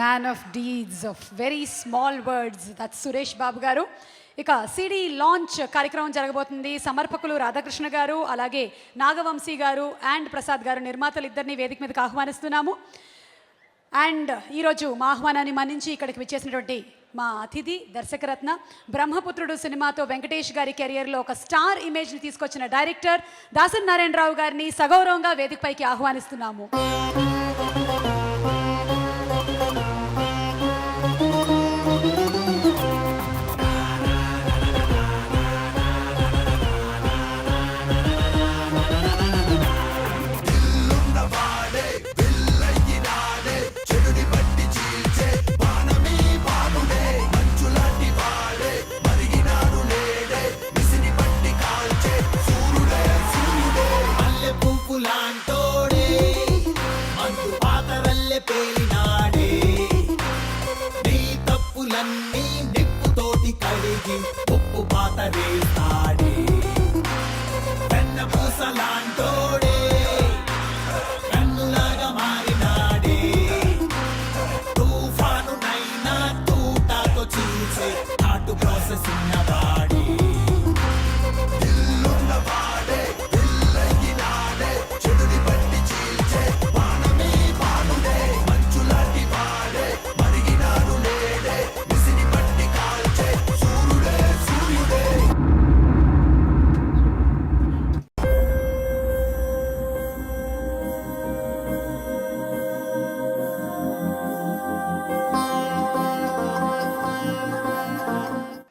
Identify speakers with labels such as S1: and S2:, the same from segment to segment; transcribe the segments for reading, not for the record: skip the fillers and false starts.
S1: Man of deeds of very small words that Suresh Babu గారు. ఇక CD launch కార్యక్రమం జరగబోతుంది. సమర్పకులు రాధాకృష్ణ గారు, అలాగే నాగవంశీ గారు అండ్ ప్రసాద్ గారు, నిర్మాతలు ఇద్దరిని వేదిక మీదకి ఆహ్వానిస్తున్నాము. అండ్ ఈరోజు మా ఆహ్వానాన్ని మన్నించి ఇక్కడికి విచ్చేసినటువంటి మా అతిథి దర్శకరత్న, బ్రహ్మపుత్రుడు సినిమాతో వెంకటేష్ గారి కెరియర్లో ఒక స్టార్ ఇమేజ్ని తీసుకొచ్చిన డైరెక్టర్ దాసరి నారాయణరావు గారిని సగౌరవంగా వేదికపైకి ఆహ్వానిస్తున్నాము.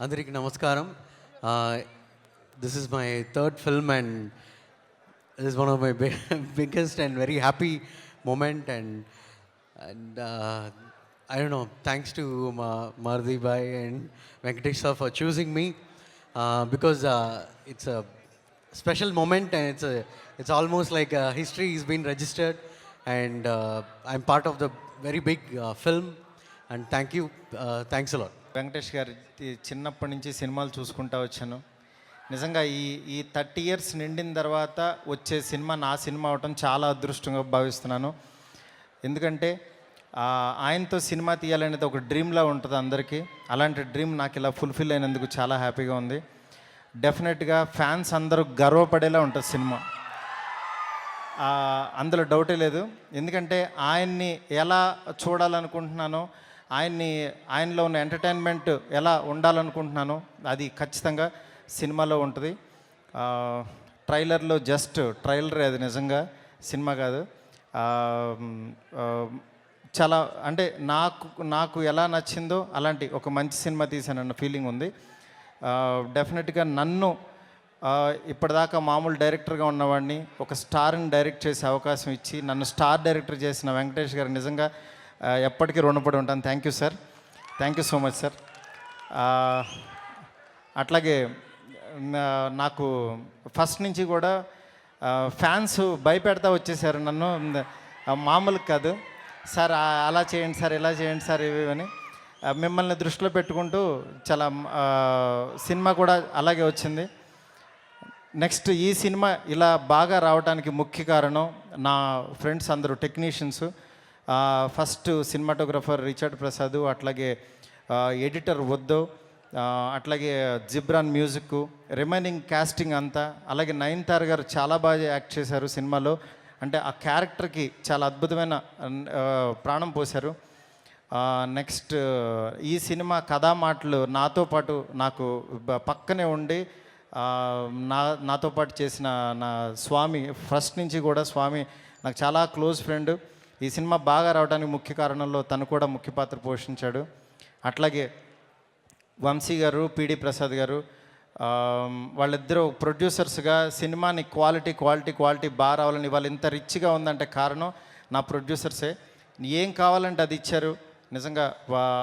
S2: అందరికీ నమస్కారం. This is my third film and this is one of my biggest and very happy moment and I don't know, thanks to Maruti bhai and Venkatesh sir for choosing me because it's a special moment and it's almost like history has been registered and I'm part of the very big film and thanks a lot.
S3: Venkatesh గారి చిన్నప్పటి నుంచి సినిమాలు చూసుకుంటూ వచ్చాను. నిజంగా ఈ 30 years నిండిన తర్వాత వచ్చే సినిమా నా సినిమా అవటం చాలా అదృష్టంగా భావిస్తున్నాను. ఎందుకంటే ఆయనతో సినిమా తీయాలనేది ఒక డ్రీమ్లా ఉంటుంది అందరికీ. అలాంటి డ్రీమ్ నాకు ఇలా ఫుల్ఫిల్ అయినందుకు చాలా హ్యాపీగా ఉంది. డెఫినెట్గా ఫ్యాన్స్ అందరూ గర్వపడేలా ఉంటుంది సినిమా, అందులో డౌటే లేదు. ఎందుకంటే ఆయన్ని ఎలా చూడాలనుకుంటున్నానో, ఆయనలో ఉన్న ఎంటర్టైన్మెంట్ ఎలా ఉండాలనుకుంటున్నానో అది ఖచ్చితంగా సినిమాలో ఉంటుంది. ట్రైలర్లో జస్ట్ ట్రైలరే, అది నిజంగా సినిమా కాదు. చాలా అంటే నాకు ఎలా నచ్చిందో అలాంటి ఒక మంచి సినిమా తీసానన్న ఫీలింగ్ ఉంది. డెఫినెట్గా నన్ను ఇప్పటిదాకా మామూలు డైరెక్టర్గా ఉన్నవాడిని ఒక స్టార్ని డైరెక్ట్ చేసే అవకాశం ఇచ్చి నన్ను స్టార్ డైరెక్టర్ చేసిన వెంకటేష్ గారు నిజంగా ఎప్పటికీ రుణపడి ఉంటాను. Thank you sir, thank you so much sir. అట్లాగే నాకు ఫస్ట్ నుంచి కూడా ఫ్యాన్స్ భయపెడతా వచ్చేసారు నన్ను, మామూలు కాదు సార్ అలా చేయండి సార్, ఇలా చేయండి సార్, ఇవి అని మిమ్మల్ని దృష్టిలో పెట్టుకుంటూ చాలా సినిమా కూడా అలాగే వచ్చింది. నెక్స్ట్ ఈ సినిమా ఇలా బాగా రావడానికి ముఖ్య కారణం నా ఫ్రెండ్స్ అందరూ technicians. First cinematographer Richard Prasad, అట్లాగే ఎడిటర్ వద్దు, అట్లాగే జిబ్రాన్ మ్యూజిక్, రిమైనింగ్ కాస్టింగ్ అంతా, అలాగే నయనతార గారు చాలా బాగా యాక్ట్ చేశారు సినిమాలో. అంటే ఆ క్యారెక్టర్కి చాలా అద్భుతమైన ప్రాణం పోశారు. నెక్స్ట్ ఈ సినిమా కథా మాటలు నాతో పాటు నాకు పక్కనే ఉండి నాతో పాటు చేసిన నా స్వామి, ఫస్ట్ నుంచి కూడా స్వామి నాకు చాలా క్లోజ్ ఫ్రెండ్. ఈ సినిమా బాగా రావడానికి ముఖ్య కారణంలో తను కూడా ముఖ్య పాత్ర పోషించాడు. అట్లాగే వంశీ గారు, పిడి ప్రసాద్ గారు, వాళ్ళిద్దరూ ప్రొడ్యూసర్స్గా సినిమాని క్వాలిటీ బాగా రావాలని వాళ్ళు ఇంత రిచ్గా ఉందంటే కారణం నా ప్రొడ్యూసర్సే. ఏం కావాలంటే అది ఇచ్చారు. నిజంగా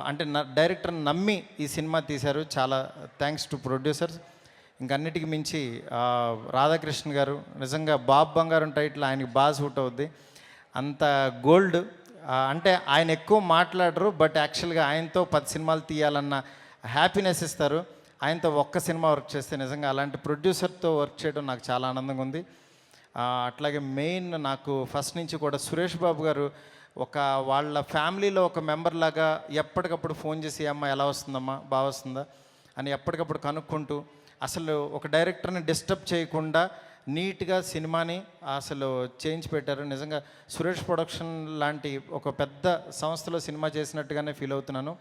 S3: అంటే డైరెక్టర్ని నమ్మి ఈ సినిమా తీశారు. చాలా థ్యాంక్స్ టు ప్రొడ్యూసర్స్. ఇంకన్నిటికి మించి రాధాకృష్ణ గారు, నిజంగా బాబ్ బంగారం టైటిల్ ఆయనకి బాగా సూట్ అవుద్ది. అంత గోల్డ్. అంటే ఆయన ఎక్కువ మాట్లాడరు, బట్ యాక్చువల్గా ఆయనతో 10 సినిమాలు తీయాలన్న హ్యాపీనెస్ ఇస్తారు. ఆయనతో ఒక్క సినిమా వర్క్ చేస్తే నిజంగా అలాంటి ప్రొడ్యూసర్తో వర్క్ చేయడం నాకు చాలా ఆనందంగా ఉంది. అట్లాగే మెయిన్ నాకు ఫస్ట్ నుంచి కూడా సురేష్ బాబు గారు ఒక వాళ్ళ ఫ్యామిలీలో ఒక మెంబర్ లాగా ఎప్పటికప్పుడు ఫోన్ చేసి అమ్మ ఎలా వస్తుందమ్మా బాగా వస్తుందా అని ఎప్పటికప్పుడు కనుక్కుంటూ అసలు ఒక డైరెక్టర్ని డిస్టర్బ్ చేయకుండా నీట్గా సినిమాని అసలు చేంజ్ పెట్టారు. నిజంగా సురేష్ ప్రొడక్షన్ లాంటి ఒక పెద్ద సంస్థలో సినిమా చేసినట్టుగానే ఫీల్ అవుతున్నాను.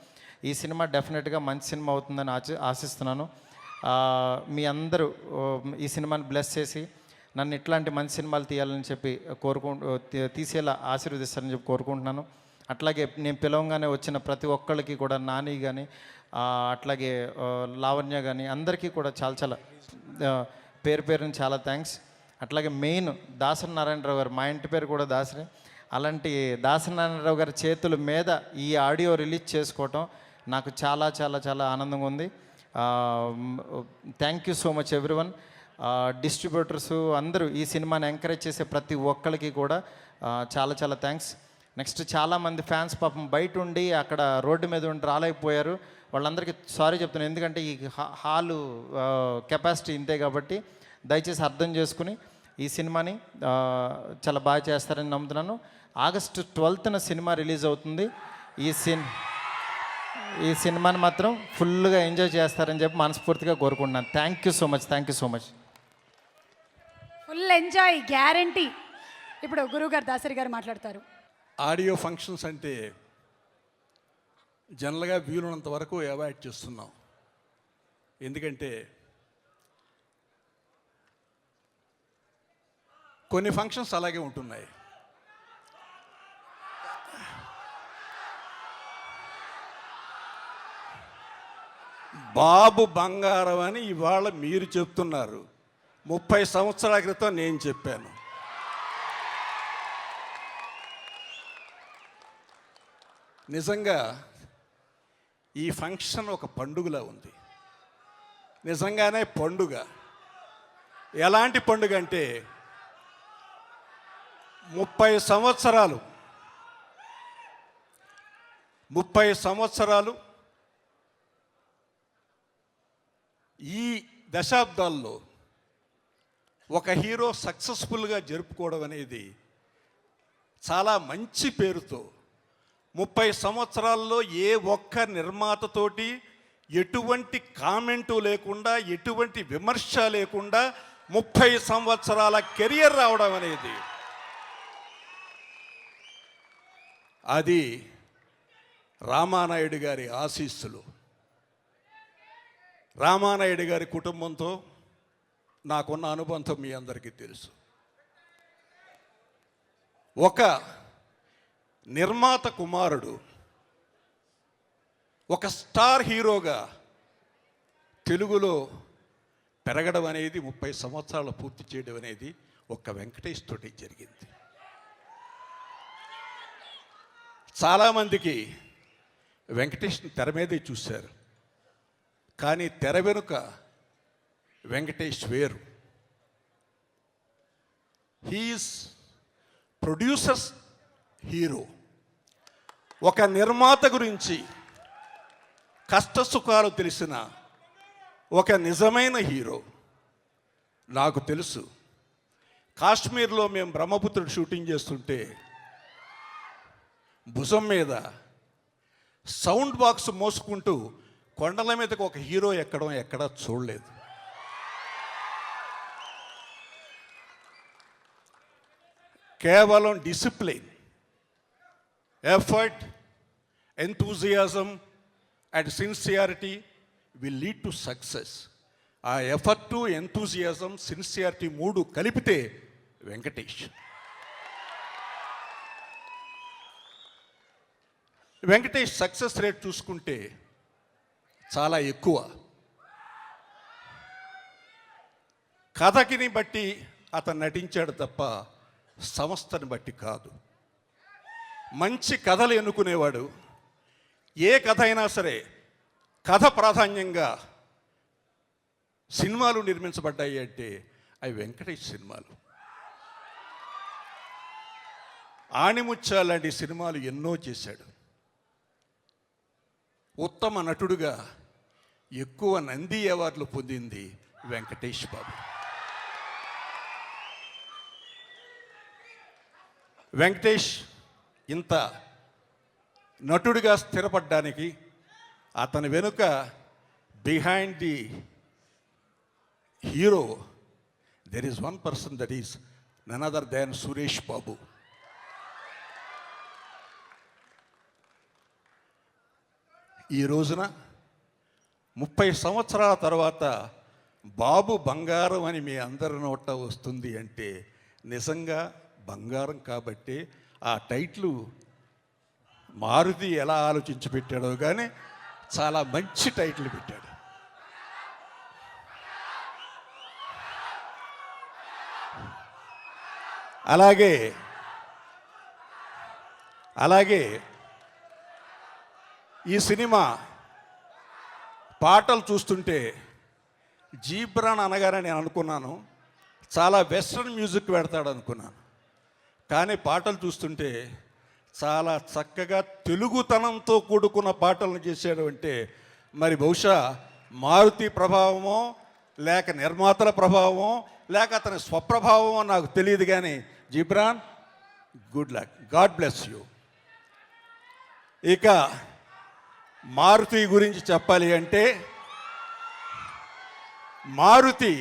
S3: ఈ సినిమా డెఫినెట్గా మంచి సినిమా అవుతుందని ఆశిస్తున్నాను. మీ అందరూ ఈ సినిమాని బ్లెస్ చేసి నన్ను ఇట్లాంటి మంచి సినిమాలు తీయాలని చెప్పి తీసేలా ఆశీర్వదిస్తారని చెప్పి కోరుకుంటున్నాను. అట్లాగే నేను పిలవంగానే వచ్చిన ప్రతి ఒక్కళ్ళకి కూడా నాని కానీ అట్లాగే లావణ్య కానీ అందరికీ కూడా చాలా చాలా పేరు పేరుని చాలా థ్యాంక్స్. అట్లాగే మెయిన్ దాసరి నారాయణరావు గారు, మా ఇంటి పేరు కూడా దాసరి, అలాంటి దాసరి నారాయణరావు గారి చేతుల మీద ఈ ఆడియో రిలీజ్ చేసుకోవటం నాకు చాలా చాలా చాలా ఆనందంగా ఉంది. Thank you so much everyone. Distributors అందరూ ఈ సినిమాని ఎంకరేజ్ చేసే ప్రతి ఒక్కరికి కూడా చాలా చాలా థ్యాంక్స్. నెక్స్ట్ చాలామంది ఫ్యాన్స్ పాపం బయట ఉండి అక్కడ రోడ్డు మీద ఉండి రాలేకపోయారు. వాళ్ళందరికీ సారీ చెప్తున్నాను, ఎందుకంటే ఈ హాలు కెపాసిటీ ఇంతే కాబట్టి దయచేసి అర్థం చేసుకుని ఈ సినిమాని చాలా బాగా చేస్తారని నమ్ముతున్నాను. ఆగస్టు 12న సినిమా రిలీజ్ అవుతుంది. ఈ సినిమాని మాత్రం ఫుల్గా ఎంజాయ్ చేస్తారని చెప్పి మనస్ఫూర్తిగా కోరుకుంటున్నాను. Thank you so much, thank you so much.
S1: Full enjoy guarantee. ఇప్పుడు గురువు గారు దాసరి గారు మాట్లాడతారు.
S4: ఆడియో ఫంక్షన్స్ అంటే జనరల్గా వీలున్నంత వరకు అవాయిడ్ చేస్తున్నాం. ఎందుకంటే కొన్ని ఫంక్షన్స్ అలాగే ఉంటున్నాయి. బాబు బంగారం అని ఇవాళ మీరు చెప్తున్నారు. 30 సంవత్సరాల క్రితం నేను చెప్పాను. నిజంగా ఈ ఫంక్షన్ ఒక పండుగలా ఉంది. నిజంగానే పండుగ. ఎలాంటి పండుగ అంటే 30 సంవత్సరాలు ఈ దశాబ్దాల్లో ఒక హీరో సక్సెస్ఫుల్గా జరుపుకోవడం అనేది చాలా మంచి పేరుతో 30 సంవత్సరాల్లో ఏ ఒక్క నిర్మాతతోటి ఎటువంటి కామెంటు లేకుండా, ఎటువంటి విమర్శ లేకుండా 30 సంవత్సరాల కెరియర్ రావడం అనేది అది రామానాయుడు గారి ఆశీస్సులు. రామానాయుడు గారి కుటుంబంతో నాకున్న అనుబంధం మీ అందరికీ తెలుసు. ఒక నిర్మాత కుమారుడు ఒక స్టార్ హీరోగా తెలుగులో పెరగడం అనేది 30 సంవత్సరాలు పూర్తి చేయడం అనేది ఒక్క వెంకటేష్ తోటి జరిగింది. చాలామందికి వెంకటేష్ని తెర మీదే చూశారు, కానీ తెర వెనుక వెంకటేష్ వేరు. He's producer's hero. ఒక నిర్మాత గురించి కష్టసుఖాలు తెలిసిన ఒక నిజమైన హీరో. నాకు తెలుసు, కాశ్మీర్లో మేము బ్రహ్మపుత్రుడు షూటింగ్ చేస్తుంటే భుజం మీద సౌండ్ బాక్స్ మోసుకుంటూ కొండల మీదకి ఒక హీరో ఎక్కడం ఎక్కడా చూడలేదు. కేవలం discipline, effort, enthusiasm and sincerity will lead to success. ఆ ఎఫర్టు, ఎంతూజియాజం, సిన్సియారిటీ 3 కలిపితే వెంకటేష్. వెంకటేష్ సక్సెస్ రేట్ చూసుకుంటే చాలా ఎక్కువ. కథకిని బట్టి అతను నటించాడు తప్ప సంస్థని బట్టి కాదు. మంచి కథలు ఎన్నుకునేవాడు. ఏ కథ అయినా సరే కథ ప్రాధాన్యంగా సినిమాలు నిర్మించబడ్డాయి అంటే అవి వెంకటేష్ సినిమాలు. ఆణిముత్యాల లాంటి సినిమాలు ఎన్నో చేశాడు. ఉత్తమ నటుడుగా ఎక్కువ నంది అవార్డులు పొందింది వెంకటేష్ బాబు. వెంకటేష్ ఇంత నటుడిగా స్థిరపడ్డానికి అతని వెనుక behind the hero there is one person that is none other than Suresh Babu. ఈ రోజున 30 సంవత్సరాల తర్వాత బాబు బంగారం అని మీ అందరి నోట వస్తుంది అంటే నిజంగా బంగారం కాబట్టి ఆ టైటిల్ మారుతి ఎలా ఆలోచించి పెట్టాడో కానీ చాలా మంచి టైటిల్ పెట్టాడు. అలాగే ఈ సినిమా పాటలు చూస్తుంటే జీబ్రాన్ అనగానే నేను అనుకున్నాను చాలా వెస్ట్రన్ మ్యూజిక్ పెడతాడు అనుకున్నాను. కానీ పాటలు చూస్తుంటే చాలా చక్కగా తెలుగుతనంతో కూడుకున్న పాటలను చేశాడు. అంటే మరి బహుశా మారుతి ప్రభావమో లేక నిర్మాతల ప్రభావమో లేక అతని స్వప్రభావమో నాకు తెలియదు. కానీ Ghibran, good luck, God bless you. ఇక మారుతి గురించి చెప్పాలి అంటే మారుతి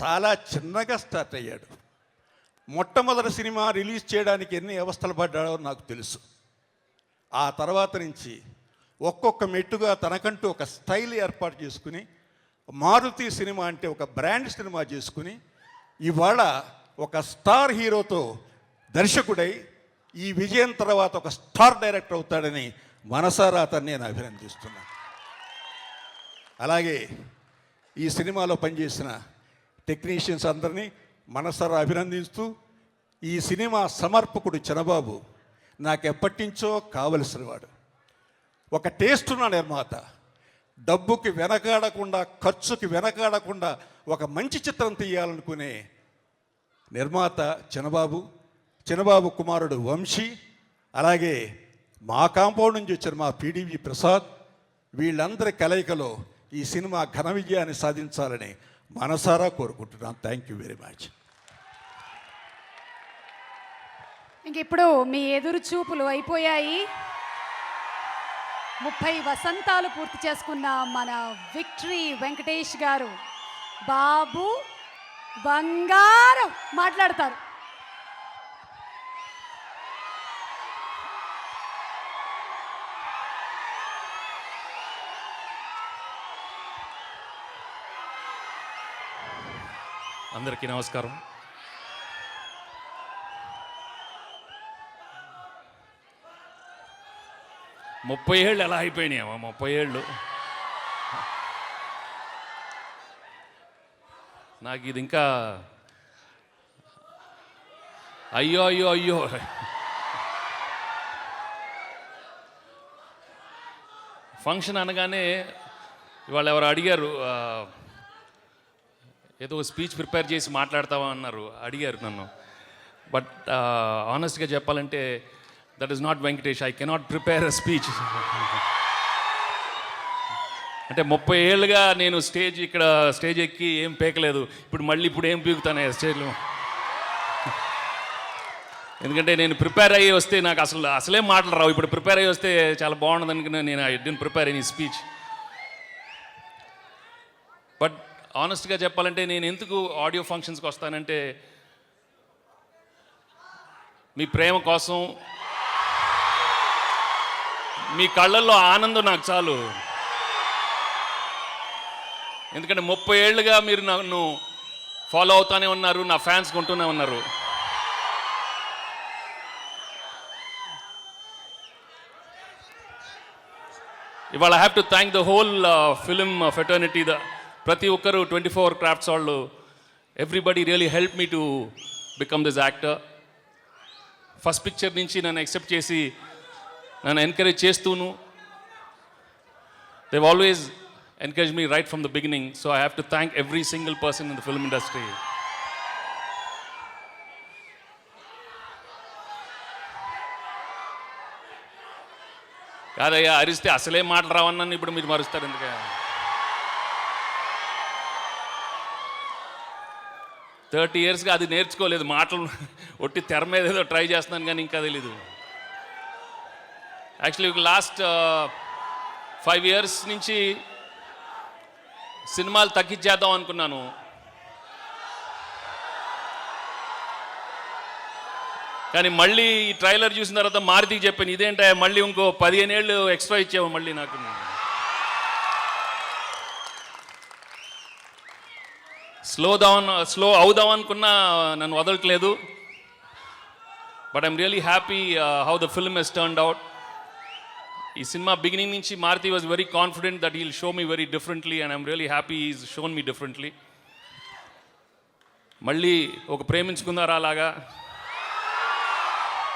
S4: చాలా చిన్నగా స్టార్ట్ అయ్యాడు. మొట్టమొదటి సినిమా రిలీజ్ చేయడానికి ఎన్ని అవస్థలు పడ్డాడో నాకు తెలుసు. ఆ తర్వాత నుంచి ఒక్కొక్క మెట్టుగా తనకంటూ ఒక స్టైల్ ఏర్పాటు చేసుకుని మారుతి సినిమా అంటే ఒక బ్రాండ్ సినిమా చేసుకుని ఇవాళ ఒక స్టార్ హీరోతో దర్శకుడై ఈ విజయం తర్వాత ఒక స్టార్ డైరెక్టర్ అవుతాడని మనసారా అతన్ని నేను అభినందిస్తున్నాను. అలాగే ఈ సినిమాలో పనిచేసిన టెక్నీషియన్స్ అందరినీ మనసారా అభినందిస్తూ ఈ సినిమా సమర్పకుడు చిన్నబాబు నాకు ఎప్పటి నుంచో కావలసిన వాడు. ఒక టేస్ట్ ఉన్న నిర్మాత, డబ్బుకి వెనకాడకుండా ఖర్చుకి వెనకాడకుండా ఒక మంచి చిత్రం తీయాలనుకునే నిర్మాత చిన్నబాబు కుమారుడు వంశీ, అలాగే మా కాంపౌండ్ నుంచి వచ్చిన మా పిడివి ప్రసాద్, వీళ్ళందరి కలయికలో ఈ సినిమా ఘన విజయాన్ని సాధించాలని మనసారా కోరుకుంటున్నాను. Thank you very much.
S1: ఇంక ఇప్పుడు మీ ఎదురు చూపులు అయిపోయాయి. 30 వసంతాలు పూర్తి చేసుకున్న మన విక్టరీ వెంకటేష్ గారు బాబు బంగారం మాట్లాడతారు.
S5: అందరికీ నమస్కారం. ముప్పై ఏళ్ళు ఎలా అయిపోయినాయమ్మా? 30 ఏళ్ళు. నాకు ఇది ఇంకా అయ్యో అయ్యో అయ్యో. ఫంక్షన్ అనగానే ఇవాళ ఎవరు అడిగారు, ఏదో స్పీచ్ ప్రిపేర్ చేసి మాట్లాడతావా అన్నారు, అడిగారు నన్ను. బట్ ఆనెస్ట్గా చెప్పాలంటే that is not Venkatesh. I cannot prepare a speech. అంటే 30 ఏళ్ళుగా నేను స్టేజ్ ఎక్కి ఏం పేకలేదు. ఇప్పుడు ఏం పీకుతాను స్టేజ్లో. ఎందుకంటే నేను ప్రిపేర్ అయ్యి వస్తే నాకు అసలే మాటలు రావు. ఇప్పుడు ప్రిపేర్ అయ్యి వస్తే చాలా బాగుండదు అనుకున్నా. నేను I didn't prepare any speech. But ఆనెస్ట్గా చెప్పాలంటే నేను ఎందుకు ఆడియో ఫంక్షన్స్కి వస్తానంటే మీ ప్రేమ కోసం, మీ కళ్ళల్లో ఆనందం నాకు చాలు. ఎందుకంటే 30 ఏళ్ళుగా మీరు నన్ను ఫాలో అవుతానే ఉన్నారు, నా ఫ్యాన్స్ కొంటూనే ఉన్నారు. ఇవాళ I have to thank the whole film fraternity. ప్రతి ఒక్కరు 24 క్రాఫ్ట్స్ వాళ్ళు, everybody really help me to become this actor. First picture నుంచి నన్ను యాక్సెప్ట్ చేసి నన్ను encourage చేస్తూను, they've always encouraged me right from the beginning. So I have to thank every single person in the film industry. కాదయ్యా, అరిస్తే అసలే మాటలు రావన్నాను, ఇప్పుడు మీరు మరుస్తారు ఎందుకే? 30 ఇయర్స్గా అది నేర్చుకోలేదు. మాటలు ఒట్టి తెర మీద ఏదో ట్రై చేస్తున్నాను కానీ ఇంకా తెలీదు. యాక్చువల్లీ లాస్ట్ 5 ఇయర్స్ నుంచి సినిమాలు తగ్గించేద్దాం అనుకున్నాను. కానీ మళ్ళీ ఈ ట్రైలర్ చూసిన తర్వాత మారుతికి చెప్పాను, ఇదేంటా మళ్ళీ ఇంకో 15 ఏళ్ళు ఎక్స్ట్రా ఇచ్చావు మళ్ళీ నాకు. స్లో అవుదాం అనుకున్నా నన్ను వదలట్లేదు. But I'm really happy how the film has turned out. ఈ సినిమా బిగినింగ్ నుంచి Maruthi was very confident that he'll show me very differently and I'm really happy is shown me differently. మళ్ళీ ఒక ప్రేమించుకున్నారా లాగా,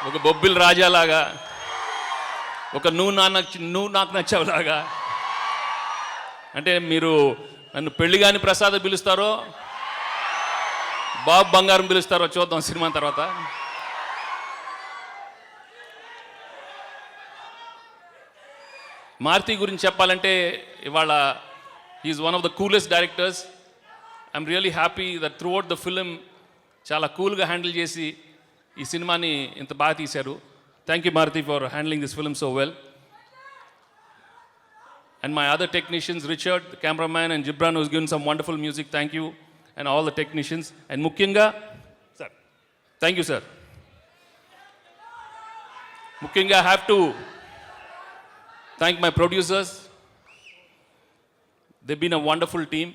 S5: ఒక బొబ్బిల్ రాజాలాగా, ఒక నువ్వు నాకు నచ్చావులాగా. అంటే మీరు నన్ను పెళ్లిగాని ప్రసాద్ పిలుస్తారో బాబు బంగారం పిలుస్తారో చూద్దాం సినిమా తర్వాత. మారుతి గురించి చెప్పాలంటే ఇవాళ he's one of the coolest directors. I'm really happy that throughout the film చాలా కూల్గా హ్యాండిల్ చేసి ఈ సినిమాని ఇంత బాగా తీశారు. Thank you Maruthi for handling this film so well. And my other technicians, Richard, the cameraman, and Gibran, who's given some wonderful music. Thank you. And all the technicians. And Mukyanga, sir. Thank you, sir. Mukyanga, I have to thank my producers. They've been a wonderful team.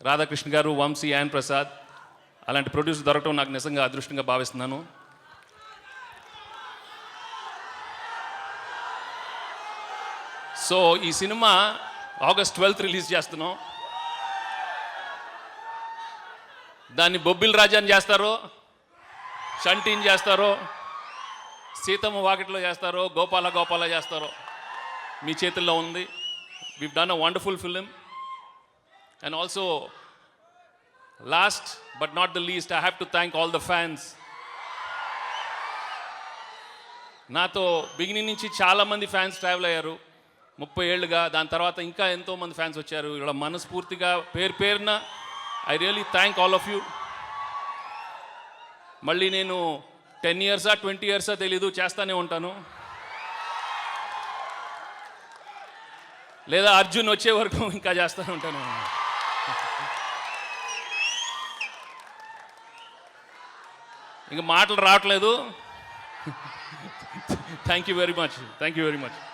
S5: Radhakrishna Garu, Vamsi, and Prasad. అలాంటి producer దొరకటం నాకు నిజంగా అదృష్టంగా భావిస్తున్నాను. So ఈ cinema August 12th release చేస్తున్నాం. దాన్ని బొబ్బిల్ రాజాని చేస్తారో, షంటీని చేస్తారో, సీతమ్మ వాకిట్లో చేస్తారో, గోపాల చేస్తారో మీ చేతుల్లో ఉంది. we've done a wonderful film. And also, last but not the least, I have to thank all the fans. నాతో బిగినింగ్ నుంచి చాలామంది ఫ్యాన్స్ ట్రావెల్ అయ్యారు 30 ఏళ్ళుగా. దాని తర్వాత ఇంకా ఎంతోమంది ఫ్యాన్స్ వచ్చారు. ఇలా మనస్ఫూర్తిగా పేరున I really thank all of you. మళ్ళీ నేను 10 ఇయర్సా 20 ఇయర్సా తెలీదు, చేస్తానే ఉంటాను. లేదా అర్జున్ వచ్చే వరకు ఇంకా చేస్తూనే ఉంటాను. ఇంకా మాటలు రావట్లేదు. Thank you very much.